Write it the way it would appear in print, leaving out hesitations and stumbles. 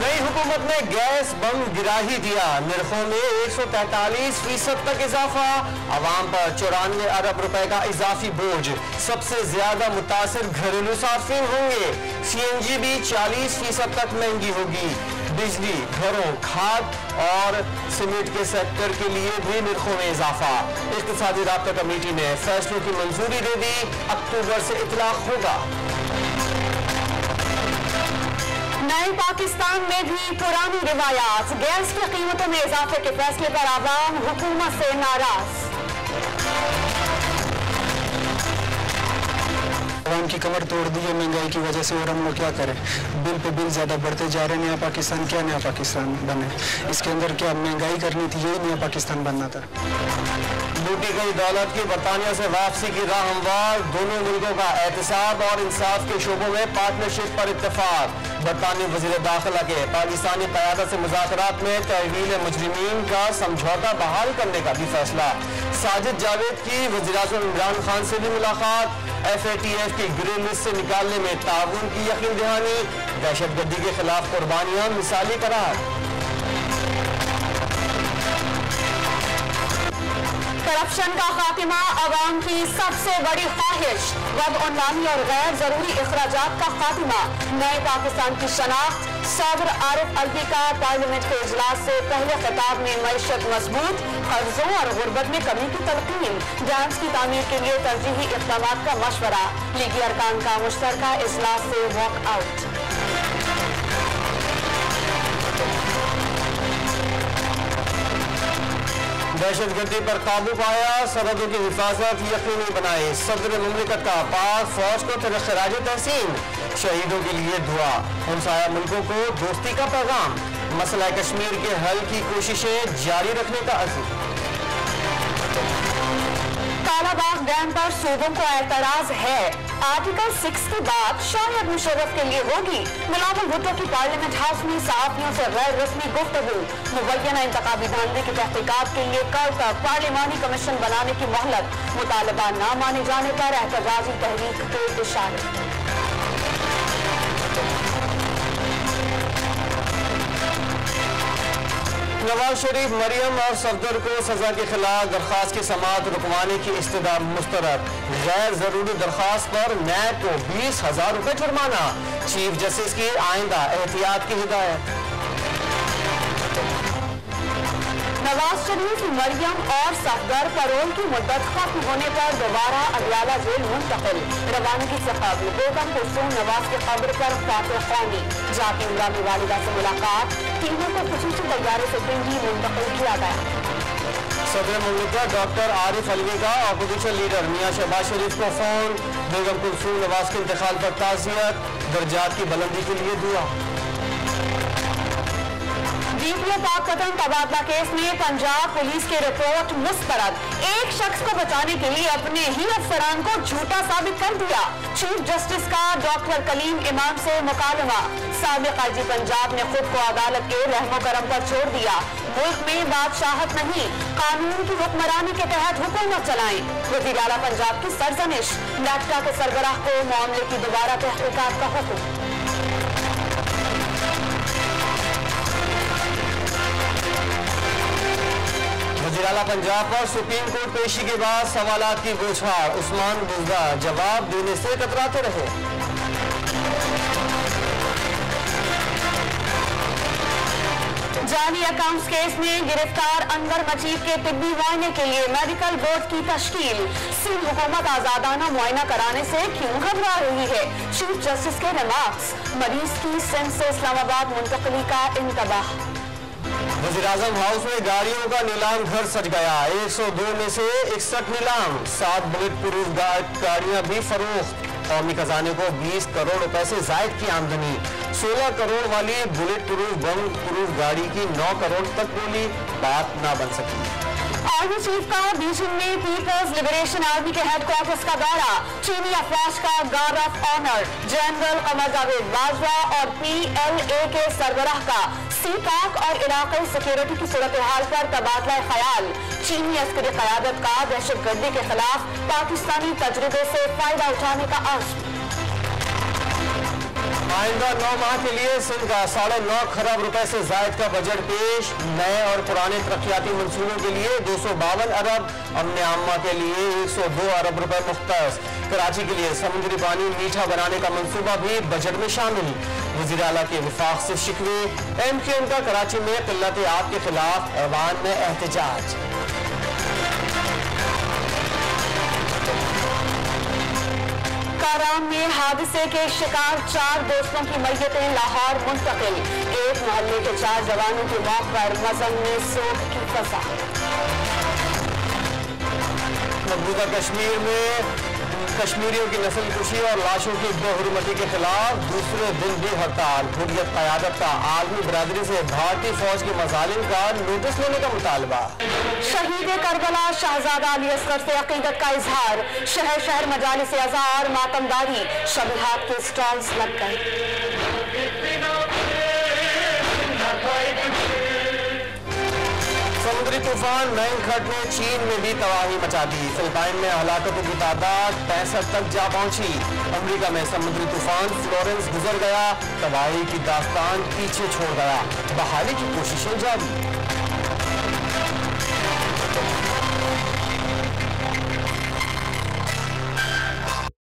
नई हुकूमत ने गैस बम गिरा ही दिया। निर्खों में 143% तक इजाफा। आवाम पर 94 अरब रुपए का इजाफी बोझ। सबसे ज्यादा मुतासिर घरेलू सार्फिन होंगे। CNG भी 40% तक महंगी होगी। बिजली, घरों, खाद और सीमेंट के सेक्टर के लिए भी निर्खों में इजाफा। इक़्तिसादी राब्ता कमेटी ने फैसलों की मंजूरी दे दी। अक्टूबर से इतलाक होगा। नए पाकिस्तान में भी पुरानी रिवायात। गैस की कीमतों में इजाफे के फैसले पर आवाम हुकूमत से नाराज। आवाम की कमर तोड़ दी है महंगाई की वजह से, और हम लोग क्या करें? बिल पे बिल ज़्यादा बढ़ते जा रहे हैं। नया पाकिस्तान क्या नया पाकिस्तान बने? इसके अंदर क्या महंगाई करनी थी? यही नया पाकिस्तान बनना था। लूटी गई दौलत की बरतानिया से वापसी की राह हमवार। दोनों मुल्कों का एहतिसाब और इंसाफ के शोबों में पार्टनरशिप पर इत्तेफाक। बरतानी वज़ीर दाखिला के पाकिस्तानी क़यादत से मुज़ाकरात में तहवील मुजरिमीन का समझौता बहाल करने का भी फैसला। साजिद जावेद की वज़ीर-ए-आज़म इमरान खान से भी मुलाकात। FATF की ग्रे लिस्ट से निकालने में ताउन की यकीन दहानी। दहशतगर्दी के खिलाफ कुर्बानियां मिसाली करार। करप्शन का खात्मा अवाम की सबसे बड़ी ख्वाहिश। बदउनवानी और गैर जरूरी अखराजात का खात्मा। नए पाकिस्तान की शनाख्त। सदर आरिफ अलवी का पार्लियामेंट के इजलास से पहले खिताब में मईशत मजबूत। कर्जों और गुर्बत में कमी की तलकीन। डैम्स की तामीर के लिए तरजीही इक़दामात का मशवरा। लीगी अरकान का मुश्तरका इजलास से वॉक आउट। दहशतगर्दी पर काबू पाया। सरहदों की हिफाजत यकीनी बनाए। सदर मुमलिकत का पाक फौज को खराज तहसीन। शहीदों के लिए दुआ। हमसाया मुल्कों को दोस्ती का पैगाम। मसला कश्मीर के हल की कोशिशें जारी रखने का अज़्म। कालाबाग डैम पर सूबों को एतराज है। आर्टिकल 6 की बात शायद मुशर्रफ के लिए होगी। बिलावल भुट्टो की पार्लियामेंट हाउस में सहाफियों से गैर रस्मी गुफ्तगू। मुबैना इंतखाबी धांधली की तहकीकात के लिए कल तक पार्लिमानी कमीशन बनाने की मोहलत। मुतालबा न माने जाने पर एहतजाजी तहरीक के इशारे। नवाज शरीफ, मरियम और सफदर को सजा के खिलाफ दरख्वास्त की समाअत रुकवाने की इस्तदा मुस्तरद। गैर जरूरी दरख्वास्त पर नैब को 20,000 रुपए जुर्माना। चीफ जस्टिस की आइंदा एहतियात की हिदायत। नवाज शरीफ, मरियम और सफदर पैरोल की मुद्दत खत्म होने पर दोबारा अदियाला जेल मुंतकिल। रवानगी से कबल बेगम कुलसूम नवाज की कब्र पर फातिह कौमी। जाके इमरान की वालिदा से मुलाकात। तीनों को खुसूसी तैयारे से पिंडी मुंतकिल किया गया। सदर मुमलिकत डॉक्टर आरिफ अलवी का अपोजिशन लीडर मियां शहबाज शरीफ को फोन। बेगम कुलसूम नवाज के इंतकाल पर ताज़ियत। दर्जात की बुलंदी के लिए दुआ। DPO पाक-पतन तबादला केस में पंजाब पुलिस की रिपोर्ट मुस्तरद। एक शख्स को बचाने के लिए अपने ही अफसरान को झूठा साबित कर दिया। चीफ जस्टिस का डॉक्टर कलीम इमाम से मुकालमा। साबिक IG पंजाब ने खुद को अदालत के रहमो करम पर छोड़ दिया। मुल्क में बादशाहत नहीं, कानून की हुक्मरानी के तहत हुकूमत चलाएं। वज़ीर आला पंजाब की सरजनिश। नेक्टा के सरबराह को मामले की दोबारा तहकीकात का हुक्म। वज़ीर आला पंजाब पर सुप्रीम कोर्ट पेशी के बाद सवालात की बौछार। उस्मान बुज़दा जवाब देने से कतराते रहे। जाली अकाउंट्स केस में गिरफ्तार अनवर मजीद के तिब्बी मुआयने के लिए मेडिकल बोर्ड की तश्कील। सिंध हुकूमत आजादाना मुआयना कराने से क्यों घबरा रही है? चीफ जस्टिस के रिमार्क्स। मरीज की सिंध से इस्लामाबाद मुंतकली का इंतबाह। वज़ीर-ए-आज़म हाउस में गाड़ियों का नीलाम घर सज गया। 102 में से 61 नीलाम। 7 बुलेट प्रूफ गाड़ियां भी फरोख्त। कौमी खजाने को 20 करोड़ रुपए से जायद की आमदनी। 16 करोड़ वाली बुलेट प्रूफ बम प्रूफ गाड़ी की 9 करोड़ तक बोली। बात ना बन सकी। आर्मी चीफ का बीजिंग में पीपल्स लिबरेशन आर्मी के हेडक्वार्टर्स का दौरा। चीनी अफवाज का guard of honour. General Qamar Javed Bajwa और PLA के सरबराह का सीपाक और इलाकाई सिक्योरिटी की सूरत हाल पर तबादला ख्याल। चीनी अस्करी क़यादत का दहशतगर्दी के खिलाफ पाकिस्तानी तजुर्बे से फायदा उठाने का आज़म। आइंदा 9 माह के लिए सिंध का 9.5 खरब रुपए से जायद का बजट पेश। नए और पुराने तरक्याती मंसूबों के लिए 252 अरब, अमन आम्मा के लिए 102 अरब रुपए मुख्तस। कराची के लिए समुद्री पानी मीठा बनाने का मंसूबा भी बजट में शामिल। वज़ीर आला के वफाक से शिकवे। MQM का कराची में किल्लत आब के खिलाफ ऐवान में एहतजाज। काराम में हादसे के शिकार 4 दोस्तों की मैयतें लाहौर मुंतकिल। एक मोहल्ले के 4 जवानों की मौत पर मज़न में शोक की फसा। मकबूजा कश्मीर में कश्मीरियों की नस्लकुशी और लाशों की बेहुरमती के खिलाफ दूसरे दिन भी हड़ताल। हुर्रियत क़यादत का आलमी बरादरी से भारतीय फौज के मज़ालिम का नोटिस लेने का मुतालबा। शहीद करबला शहजादा अली असगर से अकीदत का इजहार। शहर शहर मजालिस अज़ा और मातमदारी, शबीहात के स्टॉल्स लग गए। समुद्री तूफान मैंगखट ने चीन में भी तबाही मचा दी। फिलिपाइन में हलाकतों की तादाद 65 तक जा पहुंची। अमेरिका में समुद्री तूफान फ्लोरेंस गुजर गया, तबाही की दास्तान पीछे छोड़ गया। बहाली की कोशिशें जारी।